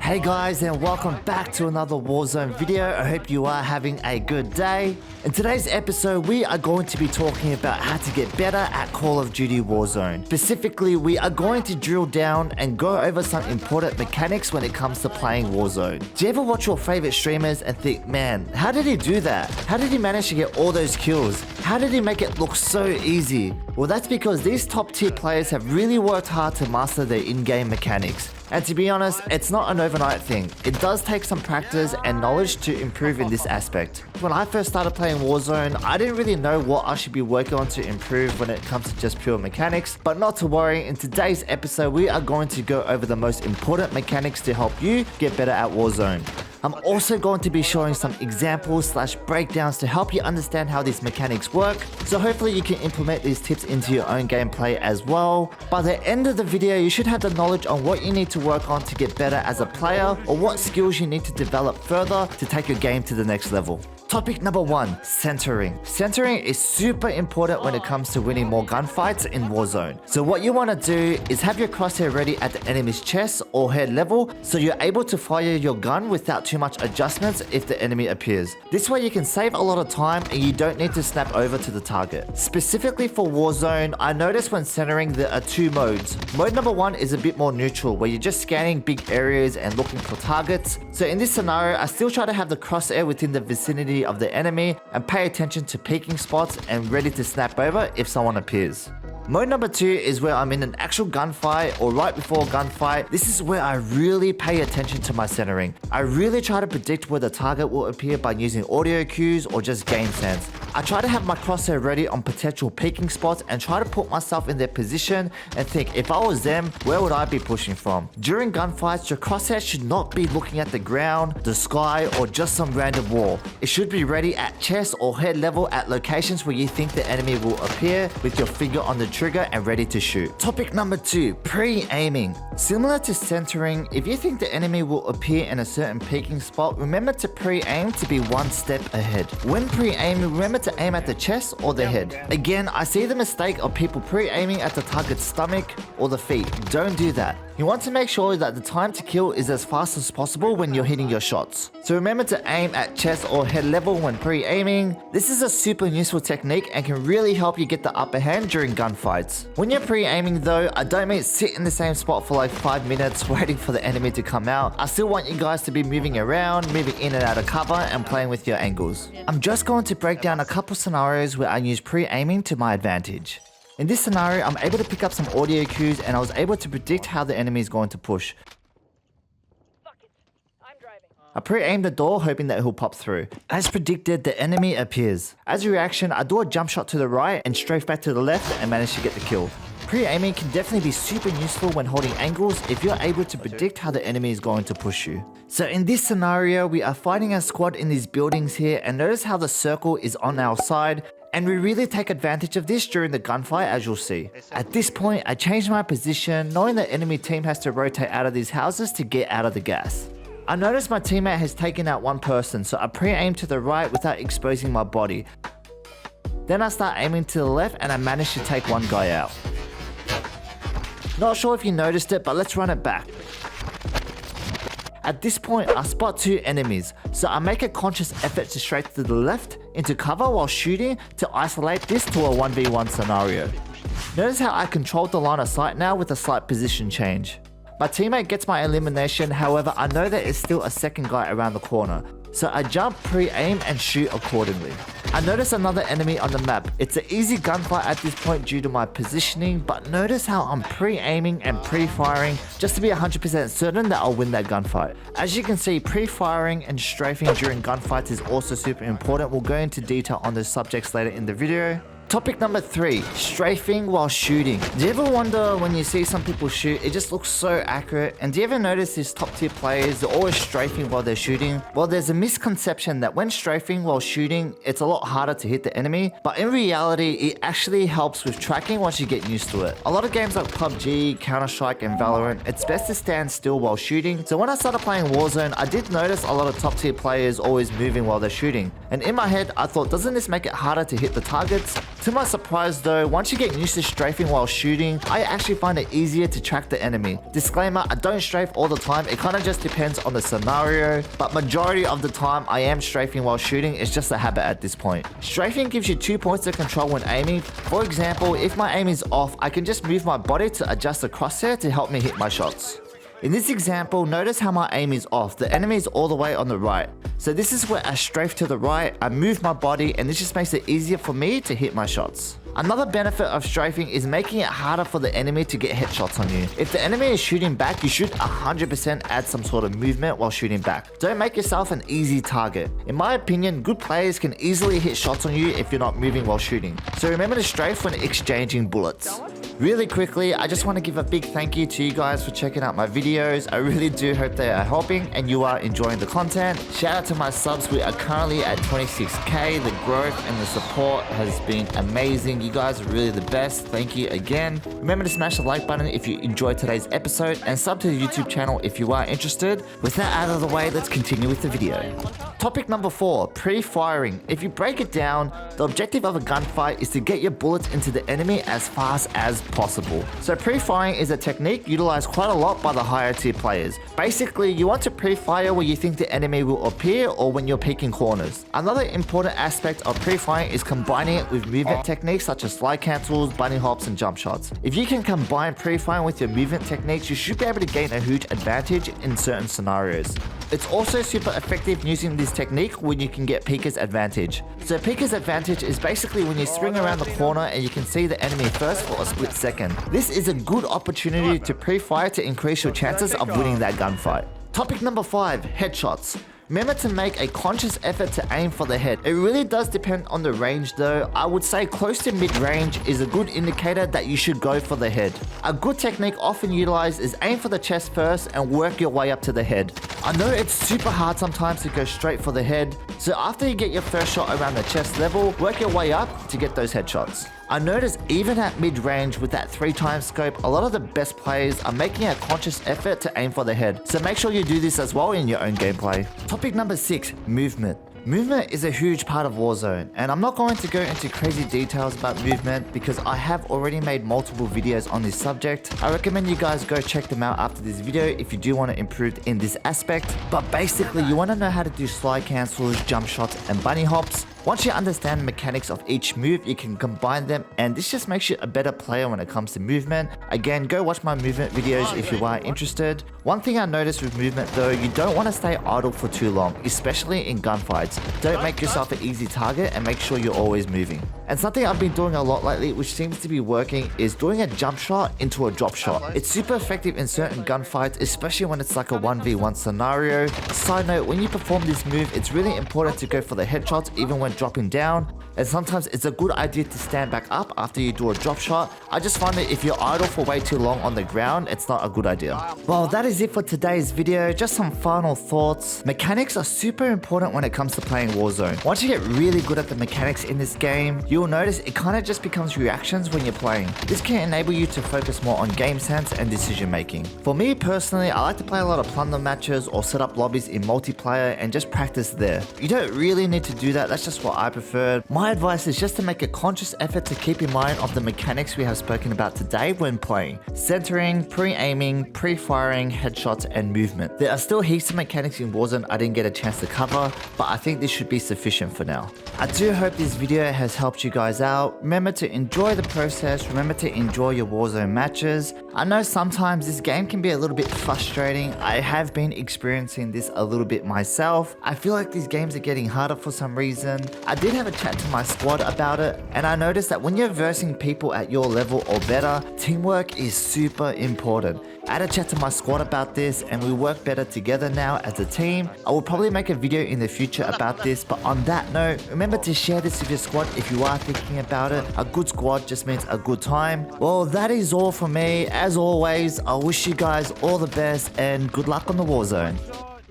Hey guys, and welcome back to another Warzone video. I hope you are having a good day. In today's episode, we are going to be talking about how to get better at Call of Duty Warzone. Specifically, we are going to drill down and go over some important mechanics when it comes to playing Warzone. Do you ever watch your favorite streamers and think, man, how did he do that? How did he manage to get all those kills? How did he make it look so easy? Well, that's because these top tier players have really worked hard to master their in-game mechanics. And to be honest, it's not an overnight thing. It does take some practice and knowledge to improve in this aspect. When I first started playing Warzone, I didn't really know what I should be working on to improve when it comes to just pure mechanics. But not to worry, in today's episode, we are going to go over the most important mechanics to help you get better at Warzone. I'm also going to be showing some examples / breakdowns to help you understand how these mechanics work, so hopefully you can implement these tips into your own gameplay as well. By the end of the video, you should have the knowledge on what you need to work on to get better as a player, or what skills you need to develop further to take your game to the next level. Topic number 1, centering. Centering is super important when it comes to winning more gunfights in Warzone. So what you want to do is have your crosshair ready at the enemy's chest or head level, so you're able to fire your gun without too much adjustments if the enemy appears. This way you can save a lot of time and you don't need to snap over to the target. Specifically for Warzone, I noticed when centering there are 2 modes. Mode number 1 is a bit more neutral, where you're just scanning big areas and looking for targets. So in this scenario, I still try to have the crosshair within the vicinity of the enemy and pay attention to peeking spots and ready to snap over if someone appears. Mode number 2 is where I'm in an actual gunfight or right before a gunfight. This is where I really pay attention to my centering. I really try to predict where the target will appear by using audio cues or just game sense. I try to have my crosshair ready on potential peeking spots and try to put myself in their position and think, if I was them, where would I be pushing from? During gunfights, your crosshair should not be looking at the ground, the sky, or just some random wall. It should be ready at chest or head level at locations where you think the enemy will appear, with your finger on the trigger and ready to shoot. Topic number 2, pre-aiming. Similar to centering, if you think the enemy will appear in a certain peeking spot, remember to pre-aim to be one step ahead. When pre-aiming, remember to aim at the chest or the head. Again, I see the mistake of people pre-aiming at the target's stomach or the feet. Don't do that. You want to make sure that the time to kill is as fast as possible when you're hitting your shots. So remember to aim at chest or head level when pre-aiming. This is a super useful technique and can really help you get the upper hand during gunfights. When you're pre-aiming though, I don't mean sit in the same spot for like 5 minutes waiting for the enemy to come out. I still want you guys to be moving around, moving in and out of cover and playing with your angles. I'm just going to break down a couple scenarios where I use pre-aiming to my advantage. In this scenario, I'm able to pick up some audio cues and I was able to predict how the enemy is going to push. I pre-aim the door hoping that he'll pop through. As predicted, the enemy appears. As a reaction, I do a jump shot to the right and strafe back to the left and manage to get the kill. Pre-aiming can definitely be super useful when holding angles if you're able to predict how the enemy is going to push you. So in this scenario, we are fighting a squad in these buildings here, and notice how the circle is on our side. And we really take advantage of this during the gunfight, as you'll see. At this point, I changed my position, knowing the enemy team has to rotate out of these houses to get out of the gas. I noticed my teammate has taken out one person, so I pre-aim to the right without exposing my body. Then I start aiming to the left and I manage to take one guy out. Not sure if you noticed it, but let's run it back. At this point, I spot 2 enemies, so I make a conscious effort to straight to the left into cover while shooting to isolate this to a 1v1 scenario. Notice how I controlled the line of sight now with a slight position change. My teammate gets my elimination, however I know there is still a second guy around the corner, so I jump, pre-aim and shoot accordingly. I notice another enemy on the map. It's an easy gunfight at this point due to my positioning, but notice how I'm pre-aiming and pre-firing just to be 100% certain that I'll win that gunfight. As you can see, pre-firing and strafing during gunfights is also super important. We'll go into detail on those subjects later in the video. Topic number 3, strafing while shooting. Do you ever wonder when you see some people shoot, it just looks so accurate? And do you ever notice these top tier players, they're always strafing while they're shooting? Well, there's a misconception that when strafing while shooting, it's a lot harder to hit the enemy. But in reality, it actually helps with tracking once you get used to it. A lot of games like PUBG, Counter-Strike and Valorant, it's best to stand still while shooting. So when I started playing Warzone, I did notice a lot of top tier players always moving while they're shooting. And in my head, I thought, doesn't this make it harder to hit the targets? To my surprise though, once you get used to strafing while shooting, I actually find it easier to track the enemy. Disclaimer, I don't strafe all the time, it kind of just depends on the scenario, but majority of the time I am strafing while shooting. It's just a habit at this point. Strafing gives you 2 points of control when aiming. For example, if my aim is off, I can just move my body to adjust the crosshair to help me hit my shots. In this example, notice how my aim is off. The enemy is all the way on the right. So this is where I strafe to the right, I move my body, and this just makes it easier for me to hit my shots. Another benefit of strafing is making it harder for the enemy to get headshots on you. If the enemy is shooting back, you should 100% add some sort of movement while shooting back. Don't make yourself an easy target. In my opinion, good players can easily hit shots on you if you're not moving while shooting. So remember to strafe when exchanging bullets. Really quickly, I just want to give a big thank you to you guys for checking out my videos. I really do hope they are helping and you are enjoying the content. Shout out to my subs, we are currently at 26k. The growth and the support has been amazing. You guys are really the best. Thank you again. Remember to smash the like button if you enjoyed today's episode and sub to the YouTube channel if you are interested. With that out of the way, let's continue with the video. Topic number 4, pre-firing. If you break it down, the objective of a gunfight is to get your bullets into the enemy as fast as possible. So pre-firing is a technique utilized quite a lot by the higher tier players. Basically, you want to pre-fire where you think the enemy will appear or when you're peeking corners. Another important aspect of pre-firing is combining it with movement techniques such as slide cancels, bunny hops, and jump shots. If you can combine pre-firing with your movement techniques, you should be able to gain a huge advantage in certain scenarios. It's also super effective using this technique when you can get Peeker's advantage. So Peeker's advantage is basically when you swing around the corner and you can see the enemy first for a split second. This is a good opportunity to pre-fire to increase your chances of winning that gunfight. Topic number 5, headshots. Remember to make a conscious effort to aim for the head. It really does depend on the range though. I would say close to mid-range is a good indicator that you should go for the head. A good technique often utilized is aim for the chest first and work your way up to the head. I know it's super hard sometimes to go straight for the head, so after you get your first shot around the chest level, work your way up to get those headshots. I noticed even at mid-range with that 3x scope, a lot of the best players are making a conscious effort to aim for the head. So make sure you do this as well in your own gameplay. Topic number 6, movement. Movement is a huge part of Warzone, and I'm not going to go into crazy details about movement because I have already made multiple videos on this subject. I recommend you guys go check them out after this video if you do want to improve in this aspect. But basically, you want to know how to do slide cancels, jump shots, and bunny hops. Once you understand the mechanics of each move, you can combine them, and this just makes you a better player when it comes to movement. Again, go watch my movement videos if you are interested. One thing I noticed with movement though, you don't want to stay idle for too long, especially in gunfights. Don't make yourself an easy target and make sure you're always moving. And something I've been doing a lot lately, which seems to be working, is doing a jump shot into a drop shot. It's super effective in certain gunfights, especially when it's like a 1v1 scenario. Side note, when you perform this move, it's really important to go for the headshots even when dropping down. And sometimes it's a good idea to stand back up after you do a drop shot. I just find that if you're idle for way too long on the ground, it's not a good idea. Well, that is it for today's video. Just some final thoughts. Mechanics are super important when it comes to playing Warzone. Once you get really good at the mechanics in this game, you'll notice it kind of just becomes reactions when you're playing. This can enable you to focus more on game sense and decision making. For me personally, I like to play a lot of plunder matches or set up lobbies in multiplayer and just practice there. You don't really need to do that, that's just what I prefer. My advice is just to make a conscious effort to keep in mind of the mechanics we have spoken about today when playing. Centering, pre-aiming, pre-firing, headshots, and movement. There are still heaps of mechanics in Warzone I didn't get a chance to cover, but I think this should be sufficient for now. I do hope this video has helped you guys out. Remember to enjoy the process, remember to enjoy your Warzone matches. I know sometimes this game can be a little bit frustrating. I have been experiencing this a little bit myself. I feel like these games are getting harder for some reason. I did have a chat to my squad about it, and I noticed that when you're versing people at your level or better, teamwork is super important. I had a chat to my squad about this and we work better together now as a team. I will probably make a video in the future about this, but on that note, remember to share this with your squad if you are thinking about it. A good squad just means a good time. Well, that is all from me. As always, I wish you guys all the best and good luck on the Warzone.